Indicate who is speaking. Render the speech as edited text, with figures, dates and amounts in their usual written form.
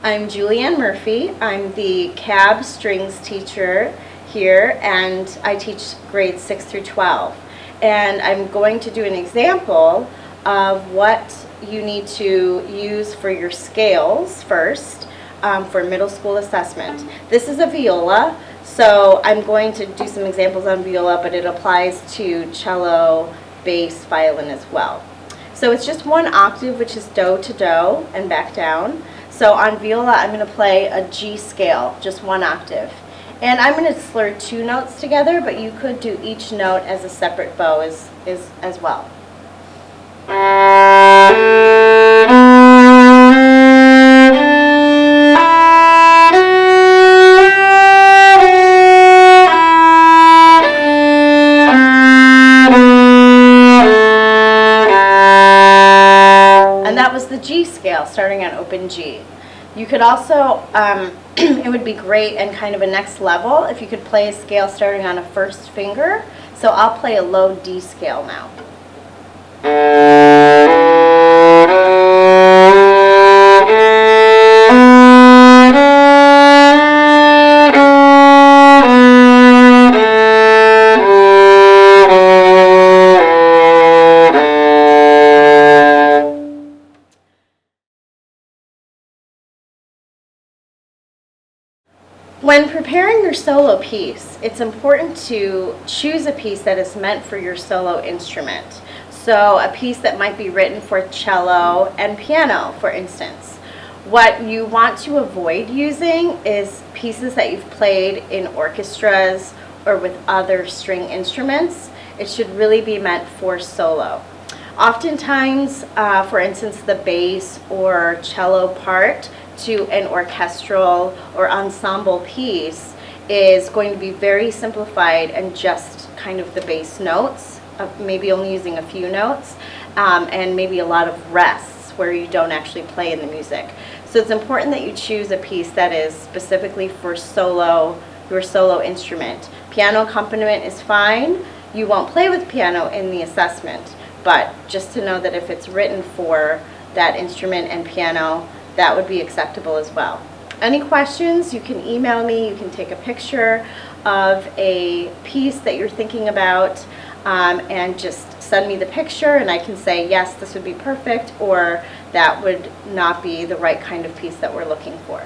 Speaker 1: I'm Julianne Murphy. I'm the Cab strings teacher here, and I teach grades 6 through 12. And I'm going to do an example of what you need to use for your scales first for middle school assessment. This is a viola, so I'm going to do some examples on viola, but it applies to cello, bass, violin as well. So it's just one octave, which is do to do and back down. So on viola, I'm going to play a G scale, just one octave. And I'm going to slur two notes together, but you could do each note as a separate bow as well. And that was the G scale, starting on open G. You could also, it would be great and kind of a next level if you could play a scale starting on a first finger. So I'll play a low D scale now. When preparing your solo piece, it's important to choose a piece that is meant for your solo instrument. So a piece that might be written for cello and piano, for instance. What you want to avoid using is pieces that you've played in orchestras or with other string instruments. It should really be meant for solo. Oftentimes, for instance, the bass or cello part to an orchestral or ensemble piece is going to be very simplified and just kind of the bass notes, maybe only using a few notes, and maybe a lot of rests where you don't actually play in the music. So it's important that you choose a piece that is specifically for solo, your solo instrument. Piano accompaniment is fine. You won't play with piano in the assessment, but just to know that if it's written for that instrument and piano, that would be acceptable as well. Any questions, you can email me, you can take a picture of a piece that you're thinking about and just send me the picture, and I can say, yes, this would be perfect, or that would not be the right kind of piece that we're looking for.